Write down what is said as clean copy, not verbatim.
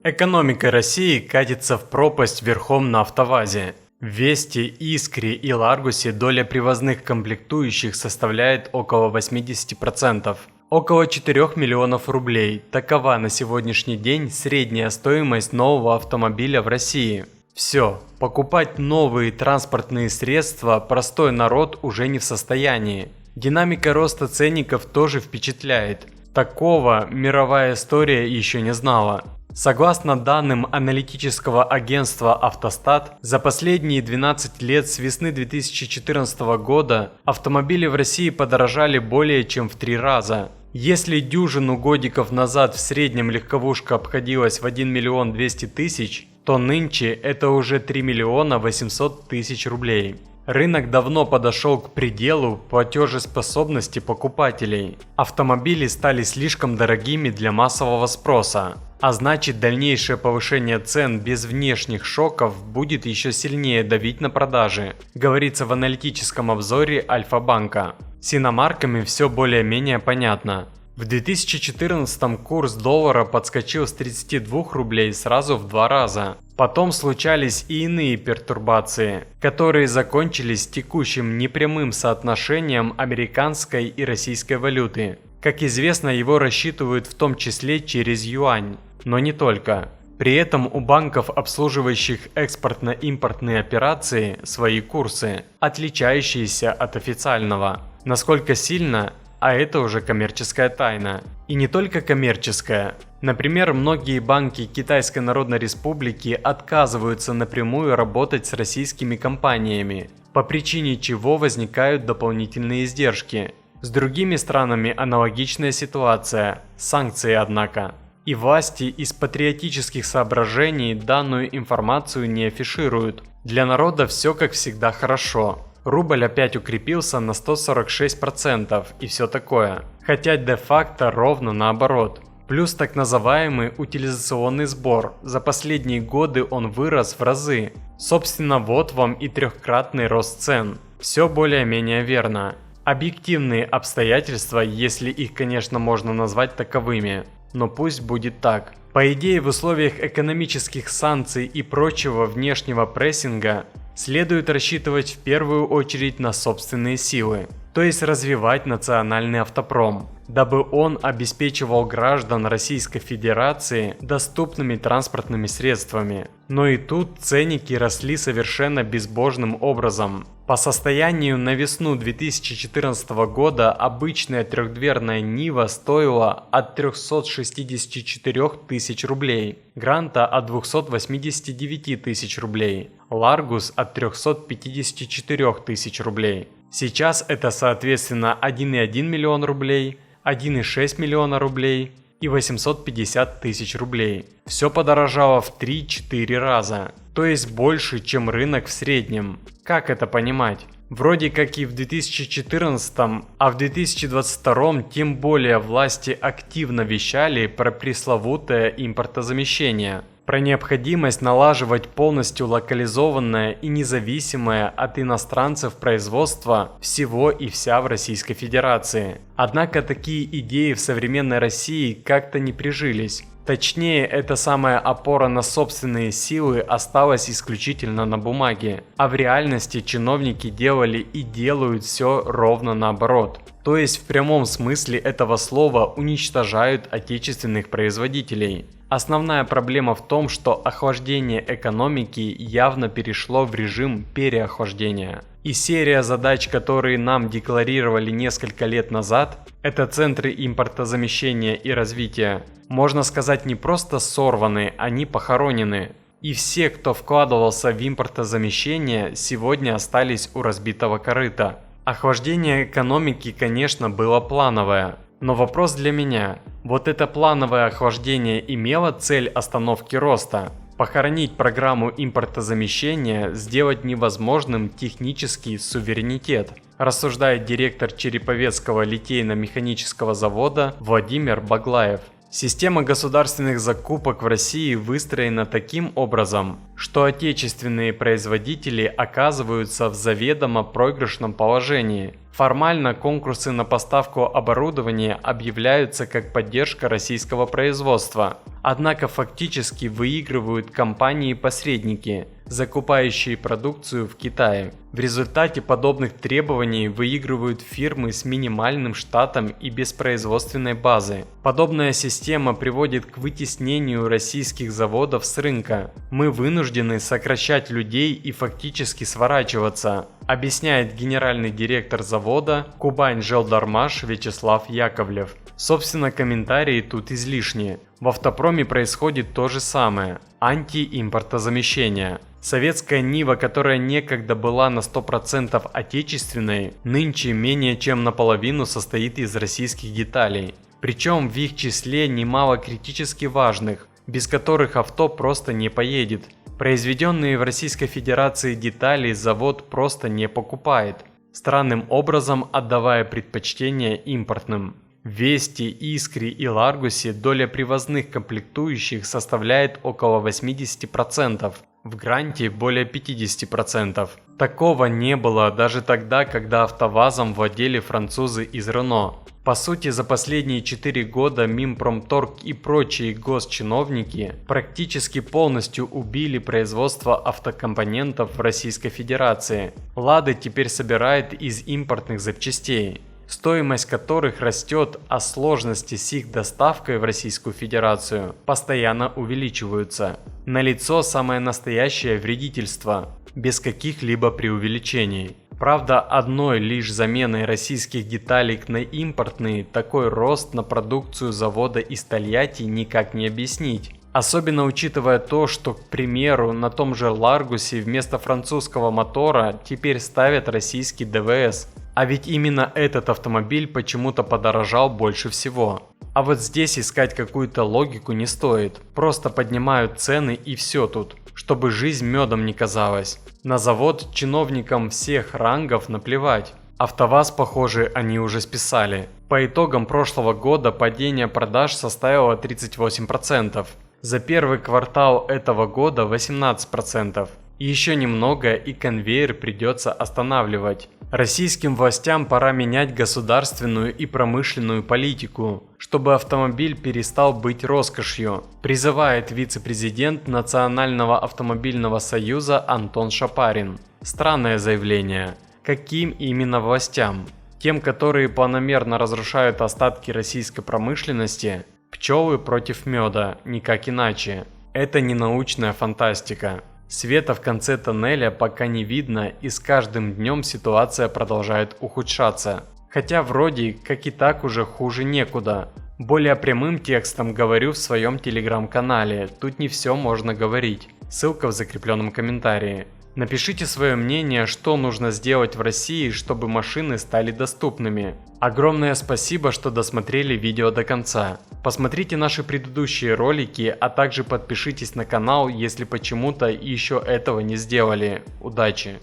Экономика России катится в пропасть верхом на АвтоВАЗе. В Весте, Искре и Ларгусе доля привозных комплектующих составляет около 80%. Около 4 миллионов рублей – такова на сегодняшний день средняя стоимость нового автомобиля в России. Все, покупать новые транспортные средства простой народ уже не в состоянии. Динамика роста ценников тоже впечатляет. Такого мировая история еще не знала. Согласно данным аналитического агентства «Автостат», за последние 12 лет с весны 2014 года автомобили в России подорожали более чем в 3 раза. Если дюжину годиков назад в среднем легковушка обходилась в 1 миллион 200 тысяч, то нынче это уже 3 миллиона 800 тысяч рублей. Рынок давно подошел к пределу платежеспособности покупателей. Автомобили стали слишком дорогими для массового спроса. А значит, дальнейшее повышение цен без внешних шоков будет еще сильнее давить на продажи, говорится в аналитическом обзоре Альфа-банка. С иномарками все более-менее понятно. В 2014 курс доллара подскочил с 32 рублей сразу в 2 раза. Потом случались и иные пертурбации, которые закончились текущим непрямым соотношением американской и российской валюты. Как известно, его рассчитывают в том числе через юань. Но не только. При этом у банков, обслуживающих экспортно-импортные операции, свои курсы, отличающиеся от официального. Насколько сильно, а это уже коммерческая тайна. И не только коммерческая. Например, многие банки Китайской Народной Республики отказываются напрямую работать с российскими компаниями, по причине чего возникают дополнительные издержки. С другими странами аналогичная ситуация, санкции однако. И власти из патриотических соображений данную информацию не афишируют. Для народа все как всегда хорошо. Рубль опять укрепился на 146% и все такое. Хотя де-факто ровно наоборот. Плюс так называемый утилизационный сбор. За последние годы он вырос в разы. Собственно, вот вам и трехкратный рост цен. Все более-менее верно. Объективные обстоятельства, если их, конечно, можно назвать таковыми. Но пусть будет так. По идее, в условиях экономических санкций и прочего внешнего прессинга следует рассчитывать в первую очередь на собственные силы, то есть развивать национальный автопром, дабы он обеспечивал граждан Российской Федерации доступными транспортными средствами. Но и тут ценники росли совершенно безбожным образом. По состоянию на весну 2014 года обычная трехдверная Нива стоила от 364 тысяч рублей, Гранта от 289 тысяч рублей, Ларгус от 354 тысяч рублей. Сейчас это соответственно 1,1 миллион рублей, 1,6 миллиона рублей и 850 тысяч рублей. Все подорожало в 3-4 раза, то есть больше, чем рынок в среднем. Как это понимать? Вроде как и в 2014, а в 2022 тем более власти активно вещали про пресловутое импортозамещение. Про необходимость налаживать полностью локализованное и независимое от иностранцев производство всего и вся в Российской Федерации. Однако такие идеи в современной России как-то не прижились. Точнее, эта самая опора на собственные силы осталась исключительно на бумаге, а в реальности чиновники делали и делают все ровно наоборот. То есть в прямом смысле этого слова уничтожают отечественных производителей. Основная проблема в том, что охлаждение экономики явно перешло в режим переохлаждения. И серия задач, которые нам декларировали несколько лет назад, это центры импортозамещения и развития, можно сказать, не просто сорваны, они похоронены. И все, кто вкладывался в импортозамещение, сегодня остались у разбитого корыта. Охлаждение экономики, конечно, было плановое. Но вопрос для меня, вот это плановое охлаждение имело цель остановки роста? Похоронить программу импортозамещения, сделать невозможным технический суверенитет, рассуждает директор Череповецкого литейно-механического завода Владимир Баглаев. Система государственных закупок в России выстроена таким образом, что отечественные производители оказываются в заведомо проигрышном положении. Формально конкурсы на поставку оборудования объявляются как поддержка российского производства, однако фактически выигрывают компании-посредники, закупающие продукцию в Китае. В результате подобных требований выигрывают фирмы с минимальным штатом и без производственной базы. Подобная система приводит к вытеснению российских заводов с рынка. Мы вынуждены сокращать людей и фактически сворачиваться, объясняет генеральный директор завода Кубань-Желдармаш Вячеслав Яковлев. Собственно, комментарии тут излишни. В автопроме происходит то же самое – антиимпортозамещение. Советская Нива, которая некогда была на 100% отечественной, нынче менее чем наполовину состоит из российских деталей. Причем в их числе немало критически важных, без которых авто просто не поедет. Произведенные в Российской Федерации детали завод просто не покупает, странным образом отдавая предпочтение импортным. В Весте, Искре и Ларгусе доля привозных комплектующих составляет около 80%, в Гранте более 50%. Такого не было даже тогда, когда АвтоВАЗом владели французы из Рено. По сути, за последние 4 года Минпромторг и прочие госчиновники практически полностью убили производство автокомпонентов в Российской Федерации. Лада теперь собирает из импортных запчастей, стоимость которых растет, а сложности с их доставкой в Российскую Федерацию постоянно увеличиваются. Налицо самое настоящее вредительство, без каких-либо преувеличений. Правда, одной лишь заменой российских деталей на импортные такой рост на продукцию завода из Тольятти никак не объяснить. Особенно учитывая то, что, к примеру, на том же Ларгусе вместо французского мотора теперь ставят российский ДВС. А ведь именно этот автомобиль почему-то подорожал больше всего. А вот здесь искать какую-то логику не стоит. Просто поднимают цены и все тут, чтобы жизнь медом не казалась. На завод чиновникам всех рангов наплевать. АвтоВАЗ, похоже, они уже списали. По итогам прошлого года падение продаж составило 38%. За первый квартал этого года 18%. Еще немного и конвейер придется останавливать. Российским властям пора менять государственную и промышленную политику, чтобы автомобиль перестал быть роскошью, призывает вице-президент Национального автомобильного союза Антон Шапарин. Странное заявление. Каким именно властям? Тем, которые планомерно разрушают остатки российской промышленности? Пчелы против меда, никак иначе. Это не научная фантастика. Света в конце тоннеля пока не видно, и с каждым днем ситуация продолжает ухудшаться. Хотя вроде как и так уже хуже некуда. Более прямым текстом говорю в своем телеграм-канале, тут не все можно говорить. Ссылка в закрепленном комментарии. Напишите свое мнение, что нужно сделать в России, чтобы машины стали доступными. Огромное спасибо, что досмотрели видео до конца. Посмотрите наши предыдущие ролики, а также подпишитесь на канал, если почему-то еще этого не сделали. Удачи!